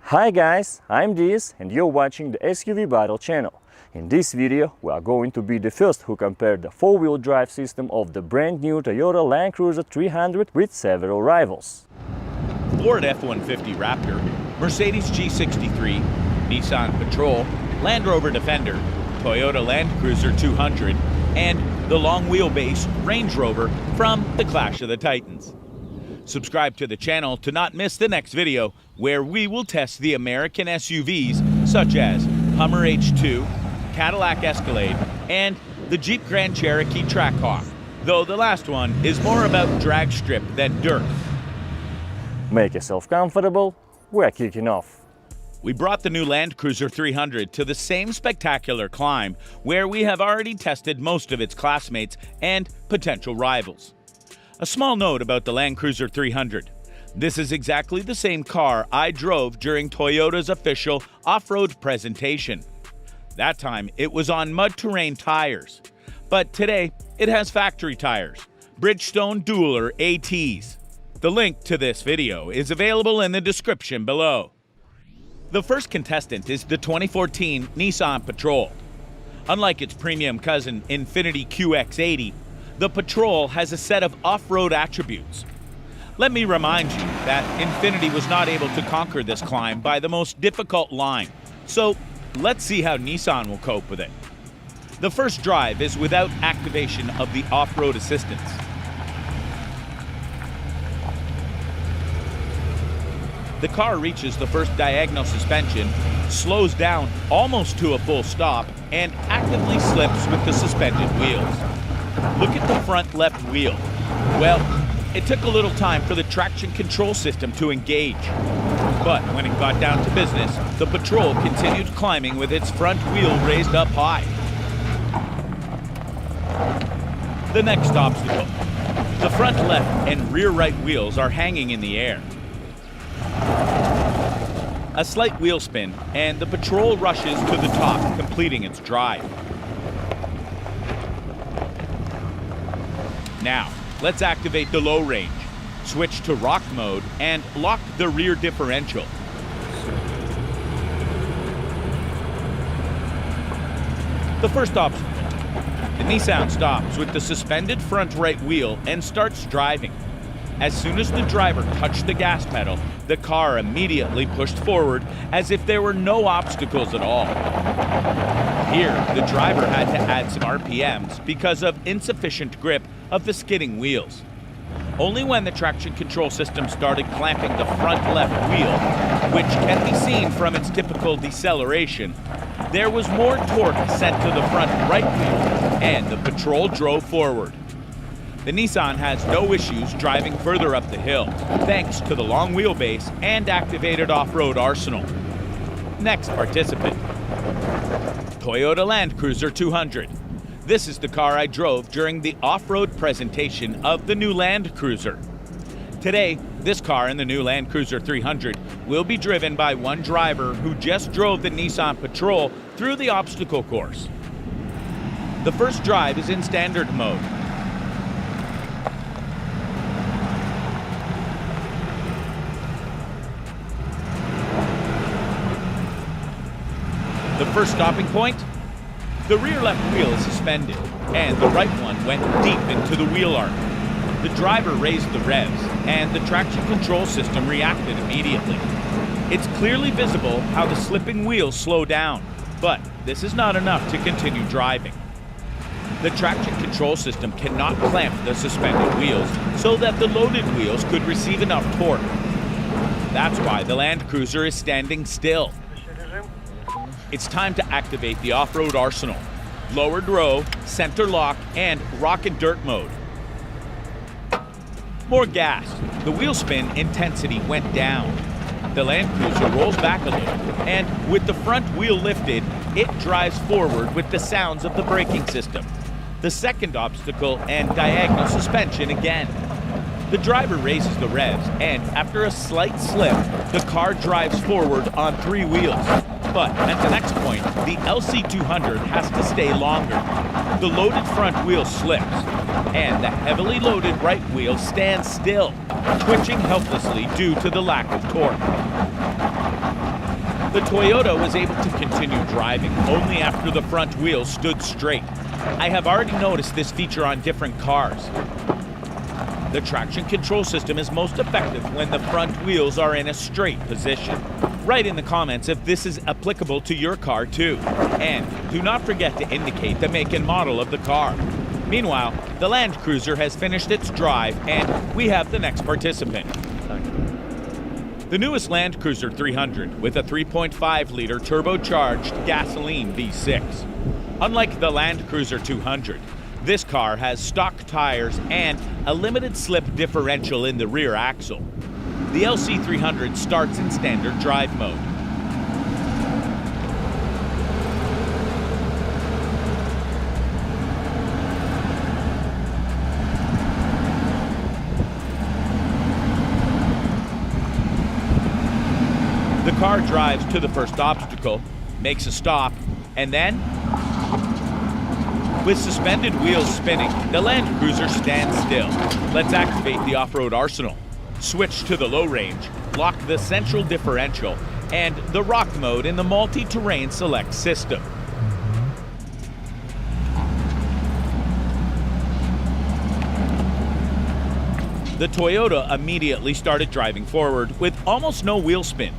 Hi guys, I'm Diaz and you're watching the SUV Battle channel. In this video, we are going to be the first who compare the four-wheel drive system of the brand new Toyota Land Cruiser 300 with several rivals. Ford F-150 Raptor, Mercedes G63, Nissan Patrol, Land Rover Defender, Toyota Land Cruiser 200, and the long wheelbase Range Rover from the Clash of the Titans. Subscribe to the channel to not miss the next video where we will test the American SUVs such as Hummer H2, Cadillac Escalade, and the Jeep Grand Cherokee Trackhawk, though the last one is more about drag strip than dirt. Make yourself comfortable, we're kicking off. We brought the new Land Cruiser 300 to the same spectacular climb where we have already tested most of its classmates and potential rivals. A small note about the Land Cruiser 300. This is exactly the same car I drove during Toyota's official off-road presentation. That time it was on mud terrain tires, but today it has factory tires, Bridgestone Dueler ATs. The link to this video is available in the description below. The first contestant is the 2014 Nissan Patrol. Unlike its premium cousin Infiniti QX80, the Patrol has a set of off-road attributes. Let me remind you that Infiniti was not able to conquer this climb by the most difficult line, so let's see how Nissan will cope with it. The first drive is without activation of the off-road assistance. The car reaches the first diagonal suspension, slows down almost to a full stop, and actively slips with the suspended wheels. Look at the front left wheel. Well, it took a little time for the traction control system to engage. But when it got down to business, the Patrol continued climbing with its front wheel raised up high. The next obstacle. The front left and rear right wheels are hanging in the air. A slight wheel spin, and the Patrol rushes to the top, completing its drive. Now, let's activate the low range, switch to rock mode, and lock the rear differential. The first obstacle. The Nissan stops with the suspended front right wheel and starts driving. As soon as the driver touched the gas pedal, the car immediately pushed forward as if there were no obstacles at all. Here, the driver had to add some RPMs because of insufficient grip of the skidding wheels. Only when the traction control system started clamping the front left wheel, which can be seen from its typical deceleration, there was more torque sent to the front right wheel, and the Patrol drove forward. The Nissan has no issues driving further up the hill, thanks to the long wheelbase and activated off-road arsenal. Next participant. Toyota Land Cruiser 200. This is the car I drove during the off-road presentation of the new Land Cruiser. Today, this car and the new Land Cruiser 300 will be driven by one driver who just drove the Nissan Patrol through the obstacle course. The first drive is in standard mode. The first stopping point? The rear left wheel is suspended, and the right one went deep into the wheel arc. The driver raised the revs, and the traction control system reacted immediately. It's clearly visible how the slipping wheels slow down, but this is not enough to continue driving. The traction control system cannot clamp the suspended wheels so that the loaded wheels could receive enough torque. That's why the Land Cruiser is standing still. It's time to activate the off-road arsenal. Lowered row, center lock, and rock and dirt mode. More gas. The wheel spin intensity went down. The Land Cruiser rolls back a little, and with the front wheel lifted, it drives forward with the sounds of the braking system. The second obstacle and diagonal suspension again. The driver raises the revs, and after a slight slip, the car drives forward on three wheels. But at the next point, the LC200 has to stay longer. The loaded front wheel slips, and the heavily loaded right wheel stands still, twitching helplessly due to the lack of torque. The Toyota was able to continue driving only after the front wheels stood straight. I have already noticed this feature on different cars. The traction control system is most effective when the front wheels are in a straight position. Write in the comments if this is applicable to your car too. And do not forget to indicate the make and model of the car. Meanwhile, the Land Cruiser has finished its drive and we have the next participant. The newest Land Cruiser 300 with a 3.5-liter turbocharged gasoline V6. Unlike the Land Cruiser 200, this car has stock tires and a limited slip differential in the rear axle. The LC300 starts in standard drive mode. The car drives to the first obstacle, makes a stop, and then, with suspended wheels spinning, the Land Cruiser stands still. Let's activate the off-road arsenal. Switch to the low range, lock the central differential, and the rock mode in the multi-terrain select system. The Toyota immediately started driving forward with almost no wheel spin.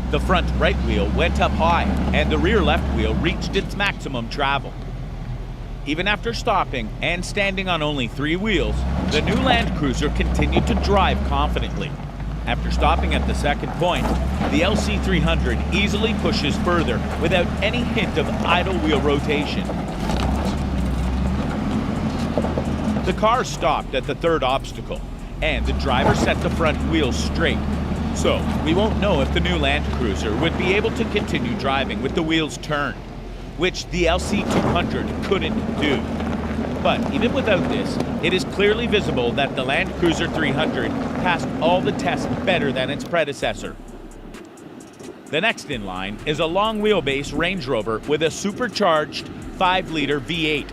The front right wheel went up high, and the rear left wheel reached its maximum travel. Even after stopping and standing on only 3 wheels, the new Land Cruiser continued to drive confidently. After stopping at the second point, the LC300 easily pushes further without any hint of idle wheel rotation. The car stopped at the third obstacle, and the driver set the front wheels straight. So, we won't know if the new Land Cruiser would be able to continue driving with the wheels turned, which the LC200 couldn't do. But even without this, it is clearly visible that the Land Cruiser 300 passed all the tests better than its predecessor. The next in line is a long wheelbase Range Rover with a supercharged 5-liter V8.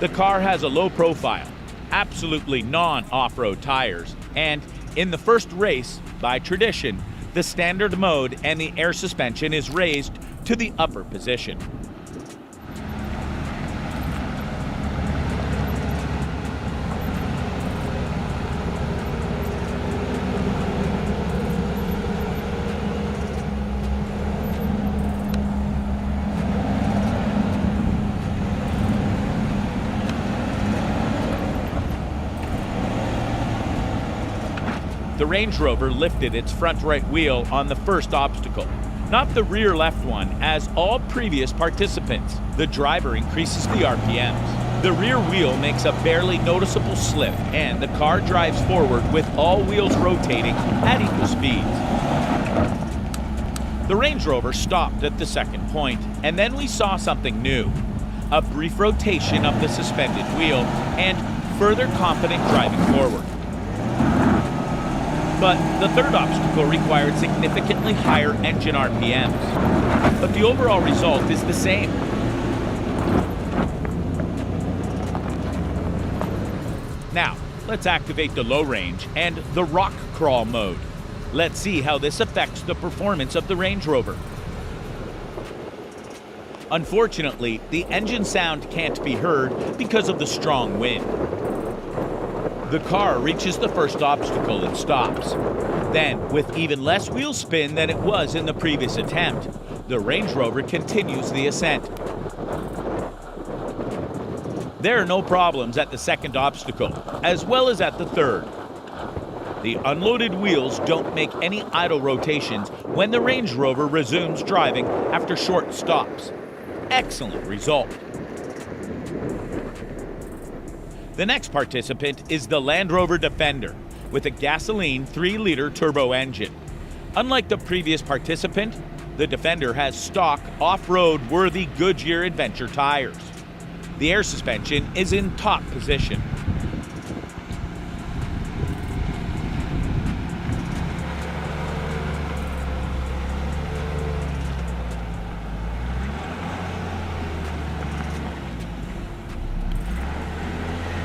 The car has a low profile, absolutely non-off-road tires, and in the first race, by tradition, the standard mode and the air suspension is raised to the upper position. The Range Rover lifted its front right wheel on the first obstacle, not the rear left one, as all previous participants. The driver increases the RPMs. The rear wheel makes a barely noticeable slip, and the car drives forward with all wheels rotating at equal speeds. The Range Rover stopped at the second point, and then we saw something new. A brief rotation of the suspended wheel, and further confident driving forward. But the third obstacle required significantly higher engine RPMs. But the overall result is the same. Now, let's activate the low range and the rock crawl mode. Let's see how this affects the performance of the Range Rover. Unfortunately, the engine sound can't be heard because of the strong wind. The car reaches the first obstacle and stops. Then, with even less wheel spin than it was in the previous attempt, the Range Rover continues the ascent. There are no problems at the second obstacle, as well as at the third. The unloaded wheels don't make any idle rotations when the Range Rover resumes driving after short stops. Excellent result. The next participant is the Land Rover Defender with a gasoline 3-liter turbo engine. Unlike the previous participant, the Defender has stock off-road worthy Goodyear Adventure tires. The air suspension is in top position.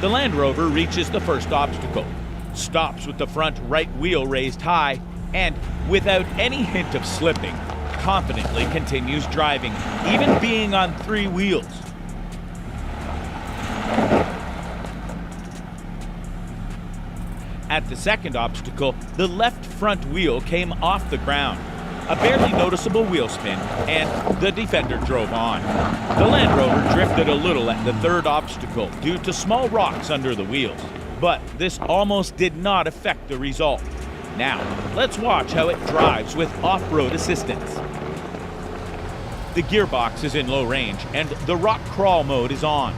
The Land Rover reaches the first obstacle, stops with the front right wheel raised high, and without any hint of slipping, confidently continues driving, even being on 3 wheels. At the second obstacle, the left front wheel came off the ground. A barely noticeable wheel spin, and the Defender drove on. The Land Rover drifted a little at the third obstacle due to small rocks under the wheels, but this almost did not affect the result. Now, let's watch how it drives with off-road assistance. The gearbox is in low range, and the rock crawl mode is on.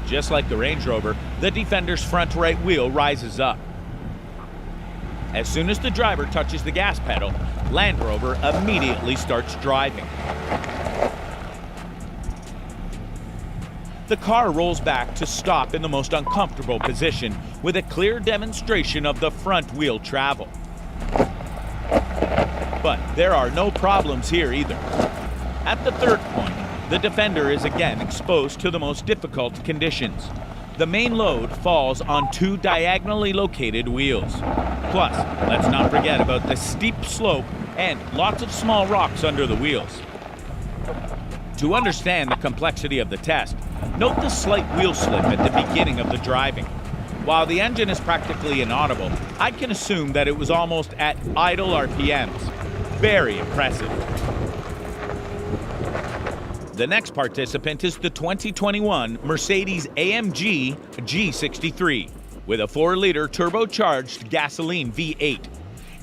Just like the Range Rover, the Defender's front right wheel rises up. As soon as the driver touches the gas pedal, Land Rover immediately starts driving. The car rolls back to stop in the most uncomfortable position with a clear demonstration of the front wheel travel. But there are no problems here either. At the third point, the Defender is again exposed to the most difficult conditions. The main load falls on 2 diagonally located wheels. Plus, let's not forget about the steep slope and lots of small rocks under the wheels. To understand the complexity of the test, note the slight wheel slip at the beginning of the driving. While the engine is practically inaudible, I can assume that it was almost at idle RPMs. Very impressive. The next participant is the 2021 Mercedes-AMG G63 with a 4-liter turbocharged gasoline V8.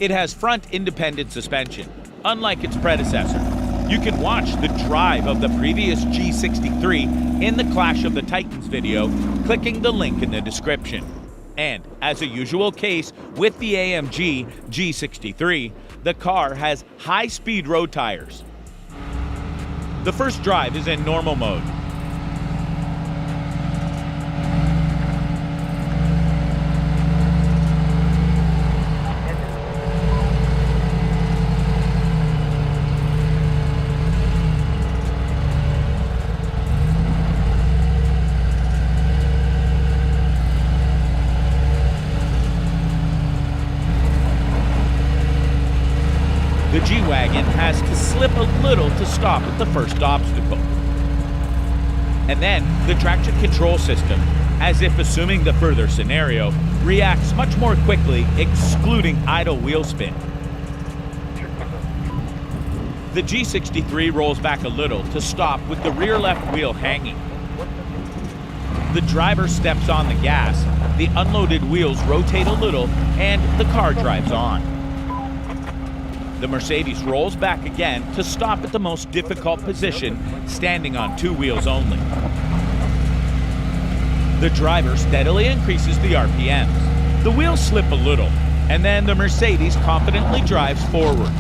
It has front independent suspension, unlike its predecessor. You can watch the drive of the previous G63 in the Clash of the Titans video, clicking the link in the description. And as a usual case with the AMG G63, the car has high-speed road tires. The first drive is in normal mode. The G-Wagon has to slip a little to stop at the first obstacle. And then the traction control system, as if assuming the further scenario, reacts much more quickly, excluding idle wheel spin. The G63 rolls back a little to stop with the rear left wheel hanging. The driver steps on the gas, the unloaded wheels rotate a little, and the car drives on. The Mercedes rolls back again to stop at the most difficult position, standing on 2 wheels only. The driver steadily increases the RPMs. The wheels slip a little, and then the Mercedes confidently drives forward.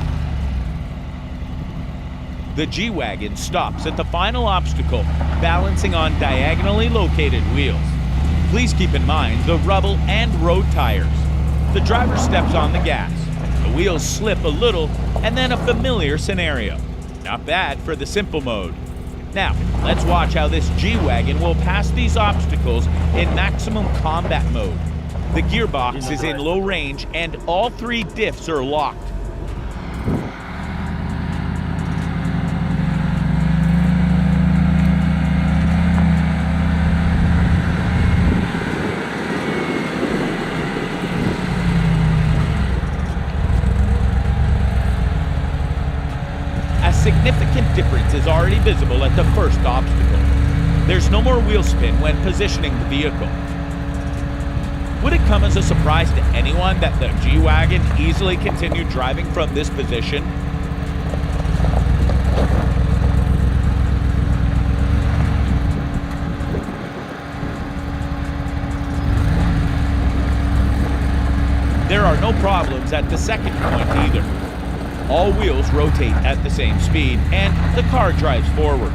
The G-Wagon stops at the final obstacle, balancing on diagonally located wheels. Please keep in mind the rubble and road tires. The driver steps on the gas. The wheels slip a little, and then a familiar scenario. Not bad for the simple mode. Now, let's watch how this G-Wagon will pass these obstacles in maximum combat mode. The gearbox is in low range, and all 3 diffs are locked. Significant difference is already visible at the first obstacle. There's no more wheel spin when positioning the vehicle. Would it come as a surprise to anyone that the G-Wagon easily continued driving from this position? There are no problems at the second point either. All wheels rotate at the same speed, and the car drives forward.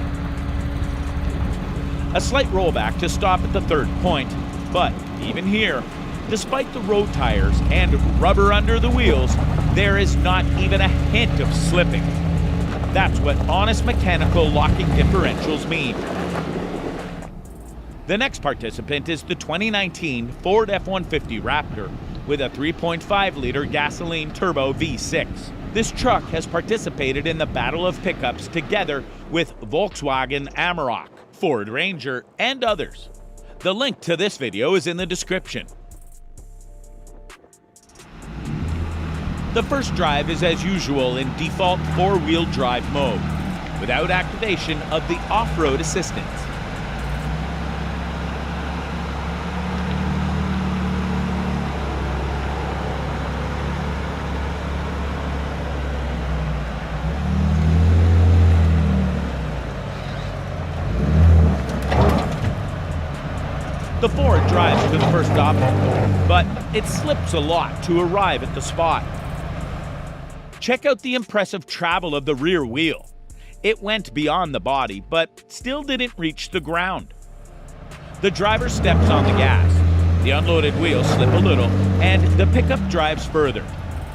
A slight rollback to stop at the third point, but even here, despite the road tires and rubber under the wheels, there is not even a hint of slipping. That's what honest mechanical locking differentials mean. The next participant is the 2019 Ford F-150 Raptor with a 3.5-liter gasoline turbo V6. This truck has participated in the battle of pickups together with Volkswagen Amarok, Ford Ranger, and others. The link to this video is in the description. The first drive is as usual in default four-wheel drive mode, without activation of the off-road assistance. The Ford drives to the first obstacle, but it slips a lot to arrive at the spot. Check out the impressive travel of the rear wheel. It went beyond the body, but still didn't reach the ground. The driver steps on the gas. The unloaded wheels slip a little, and the pickup drives further,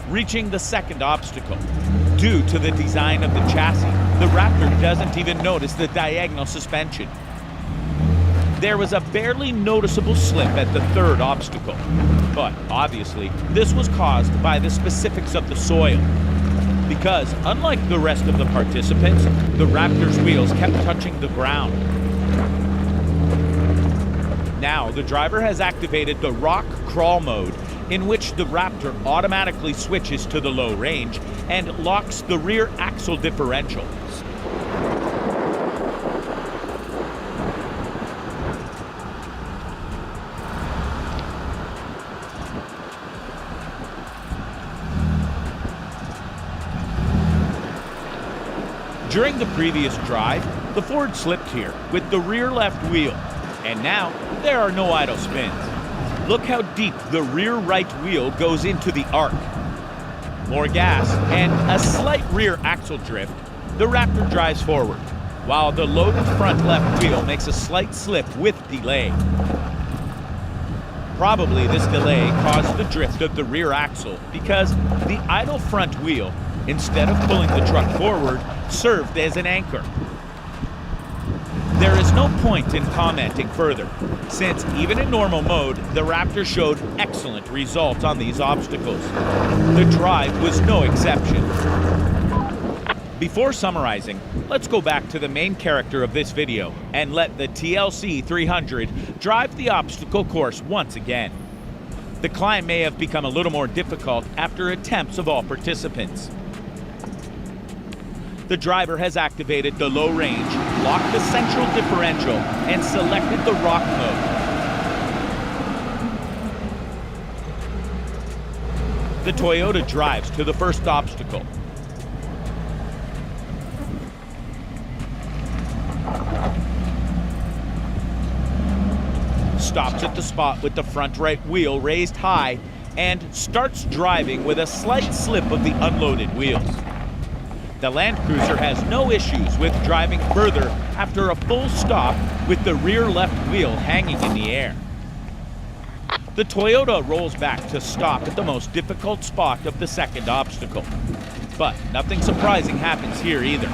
reaching the second obstacle. Due to the design of the chassis, the Raptor doesn't even notice the diagonal suspension. There was a barely noticeable slip at the third obstacle, but obviously this was caused by the specifics of the soil. Because unlike the rest of the participants, the Raptor's wheels kept touching the ground. Now the driver has activated the rock crawl mode, in which the Raptor automatically switches to the low range and locks the rear axle differential. During the previous drive, the Ford slipped here with the rear left wheel, and now there are no idle spins. Look how deep the rear right wheel goes into the arc. More gas and a slight rear axle drift, the Raptor drives forward, while the loaded front left wheel makes a slight slip with delay. Probably this delay caused the drift of the rear axle because the idle front wheel, instead of pulling the truck forward, served as an anchor. There is no point in commenting further, since even in normal mode, the Raptor showed excellent results on these obstacles. The drive was no exception. Before summarizing, let's go back to the main character of this video and let the TLC 300 drive the obstacle course once again. The climb may have become a little more difficult after attempts of all participants. The driver has activated the low range, locked the central differential, and selected the rock mode. The Toyota drives to the first obstacle. Stops at the spot with the front right wheel raised high and starts driving with a slight slip of the unloaded wheels. The Land Cruiser has no issues with driving further after a full stop with the rear left wheel hanging in the air. The Toyota rolls back to stop at the most difficult spot of the second obstacle. But nothing surprising happens here either.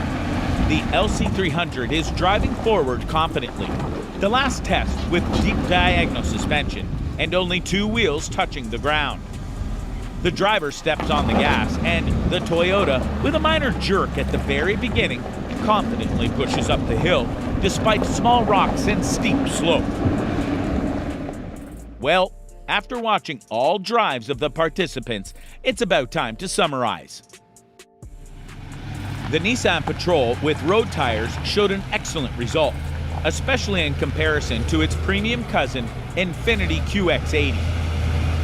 The LC300 is driving forward confidently. The last test with deep diagonal suspension and only two wheels touching the ground. The driver steps on the gas, and the Toyota, with a minor jerk at the very beginning, confidently pushes up the hill, despite small rocks and steep slope. Well, after watching all drives of the participants, it's about time to summarize. The Nissan Patrol with road tires showed an excellent result, especially in comparison to its premium cousin, Infiniti QX80.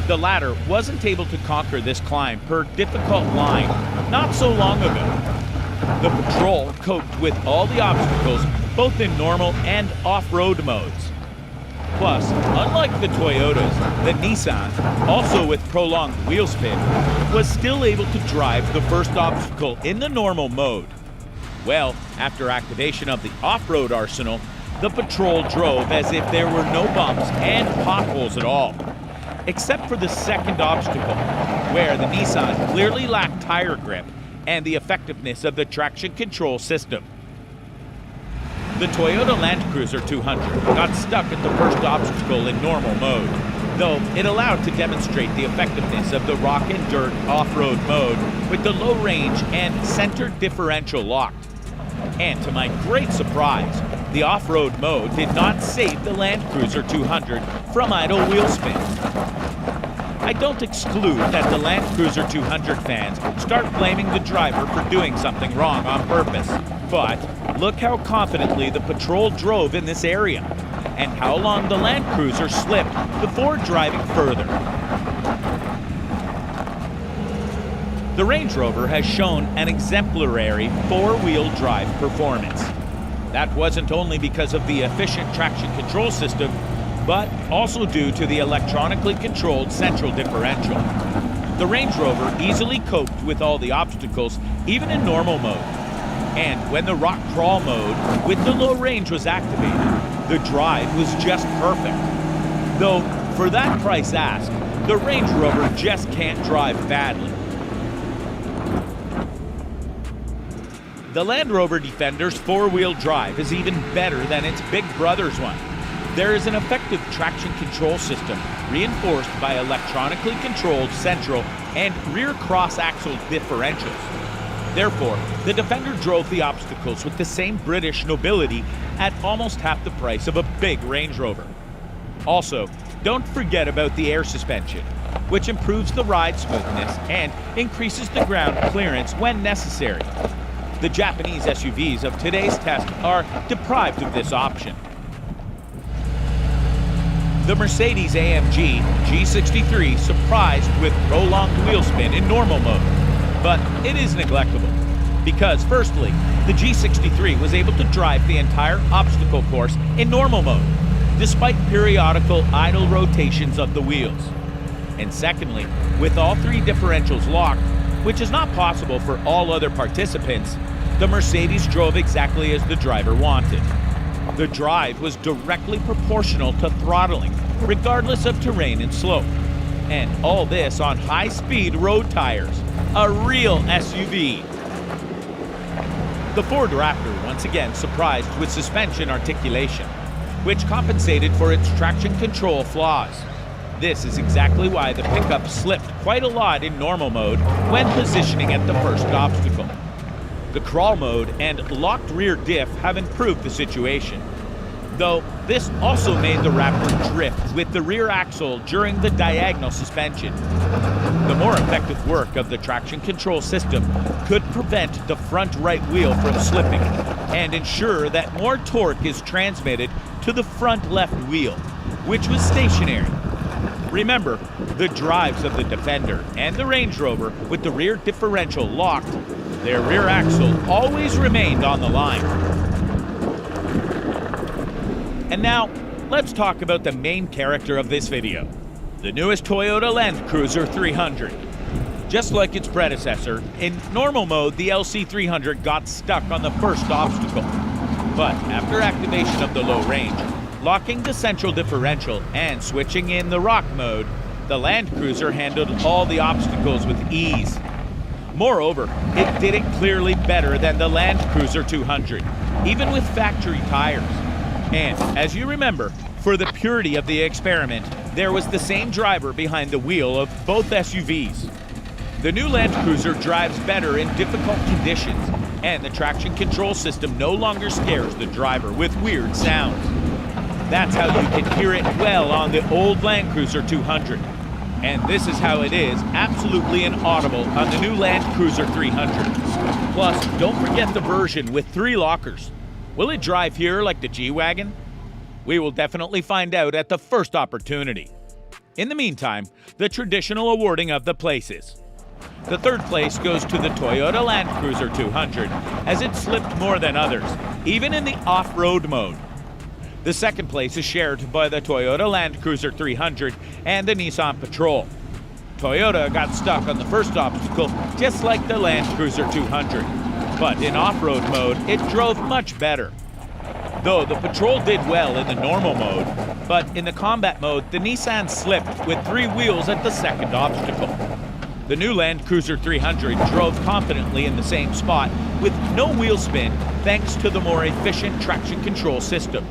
The latter wasn't able to conquer this climb per difficult line not so long ago. The Patrol coped with all the obstacles, both in normal and off-road modes. Plus, unlike the Toyotas, the Nissan, also with prolonged wheel spin, was still able to drive the first obstacle in the normal mode. Well, after activation of the off-road arsenal, the Patrol drove as if there were no bumps and potholes at all. Except for the second obstacle, where the Nissan clearly lacked tire grip and the effectiveness of the traction control system. The Toyota Land Cruiser 200 got stuck at the first obstacle in normal mode, though it allowed to demonstrate the effectiveness of the rock and dirt off-road mode with the low range and center differential locked. And to my great surprise, the off-road mode did not save the Land Cruiser 200 from idle wheel spin. I don't exclude that the Land Cruiser 200 fans start blaming the driver for doing something wrong on purpose. But look how confidently the patrol drove in this area, and how long the Land Cruiser slipped before driving further. The Range Rover has shown an exemplary four-wheel drive performance. That wasn't only because of the efficient traction control system, but also due to the electronically controlled central differential. The Range Rover easily coped with all the obstacles, even in normal mode. And when the rock crawl mode with the low range was activated, the drive was just perfect. Though, for that price asked, the Range Rover just can't drive badly. The Land Rover Defender's four-wheel drive is even better than its big brother's one. There is an effective traction control system reinforced by electronically controlled central and rear cross-axle differentials. Therefore, the Defender drove the obstacles with the same British nobility at almost half the price of a big Range Rover. Also, don't forget about the air suspension, which improves the ride smoothness and increases the ground clearance when necessary. The Japanese SUVs of today's test are deprived of this option. The Mercedes-AMG G63 surprised with prolonged wheel spin in normal mode, but it is neglectable because, firstly, the G63 was able to drive the entire obstacle course in normal mode, despite periodical idle rotations of the wheels. And secondly, with all three differentials locked, which is not possible for all other participants, the Mercedes drove exactly as the driver wanted. The drive was directly proportional to throttling, regardless of terrain and slope. And all this on high-speed road tires, a real SUV. The Ford Raptor once again surprised with suspension articulation, which compensated for its traction control flaws. This is exactly why the pickup slipped quite a lot in normal mode when positioning at the first obstacle. The crawl mode and locked rear diff have improved the situation, though this also made the Raptor drift with the rear axle during the diagonal suspension. The more effective work of the traction control system could prevent the front right wheel from slipping and ensure that more torque is transmitted to the front left wheel, which was stationary. Remember, the drives of the Defender and the Range Rover with the rear differential locked, their rear axle always remained on the line. And now, let's talk about the main character of this video, the newest Toyota Land Cruiser 300. Just like its predecessor, in normal mode the LC300 got stuck on the first obstacle. But after activation of the low range, locking the central differential and switching in the rock mode, the Land Cruiser handled all the obstacles with ease. Moreover, it did it clearly better than the Land Cruiser 200, even with factory tires. And as you remember, for the purity of the experiment, there was the same driver behind the wheel of both SUVs. The new Land Cruiser drives better in difficult conditions, and the traction control system no longer scares the driver with weird sounds. That's how you can hear it well on the old Land Cruiser 200. And this is how it is absolutely inaudible on the new Land Cruiser 300. Plus, don't forget the version with 3 lockers. Will it drive here like the G-Wagon? We will definitely find out at the first opportunity. In the meantime, the traditional awarding of the places. The third place goes to the Toyota Land Cruiser 200, as it slipped more than others, even in the off-road mode. The second place is shared by the Toyota Land Cruiser 300 and the Nissan Patrol. Toyota got stuck on the first obstacle just like the Land Cruiser 200, but in off-road mode it drove much better. Though the Patrol did well in the normal mode, but in the combat mode the Nissan slipped with 3 wheels at the second obstacle. The new Land Cruiser 300 drove confidently in the same spot with no wheel spin thanks to the more efficient traction control system.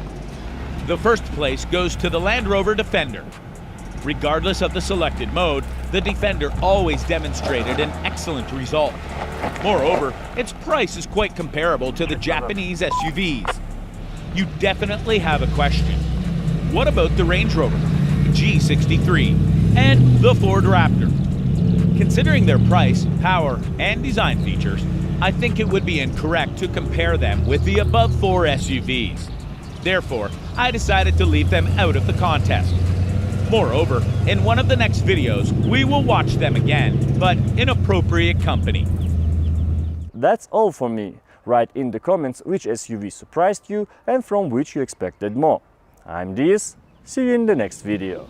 The first place goes to the Land Rover Defender. Regardless of the selected mode, the Defender always demonstrated an excellent result. Moreover, its price is quite comparable to the Japanese SUVs. You definitely have a question. What about the Range Rover, G63, and the Ford Raptor? Considering their price, power, and design features, I think it would be incorrect to compare them with the above four SUVs. Therefore, I decided to leave them out of the contest. Moreover, in one of the next videos, we will watch them again, but in appropriate company. That's all for me. Write in the comments which SUV surprised you and from which you expected more. I'm Diaz. See you in the next video.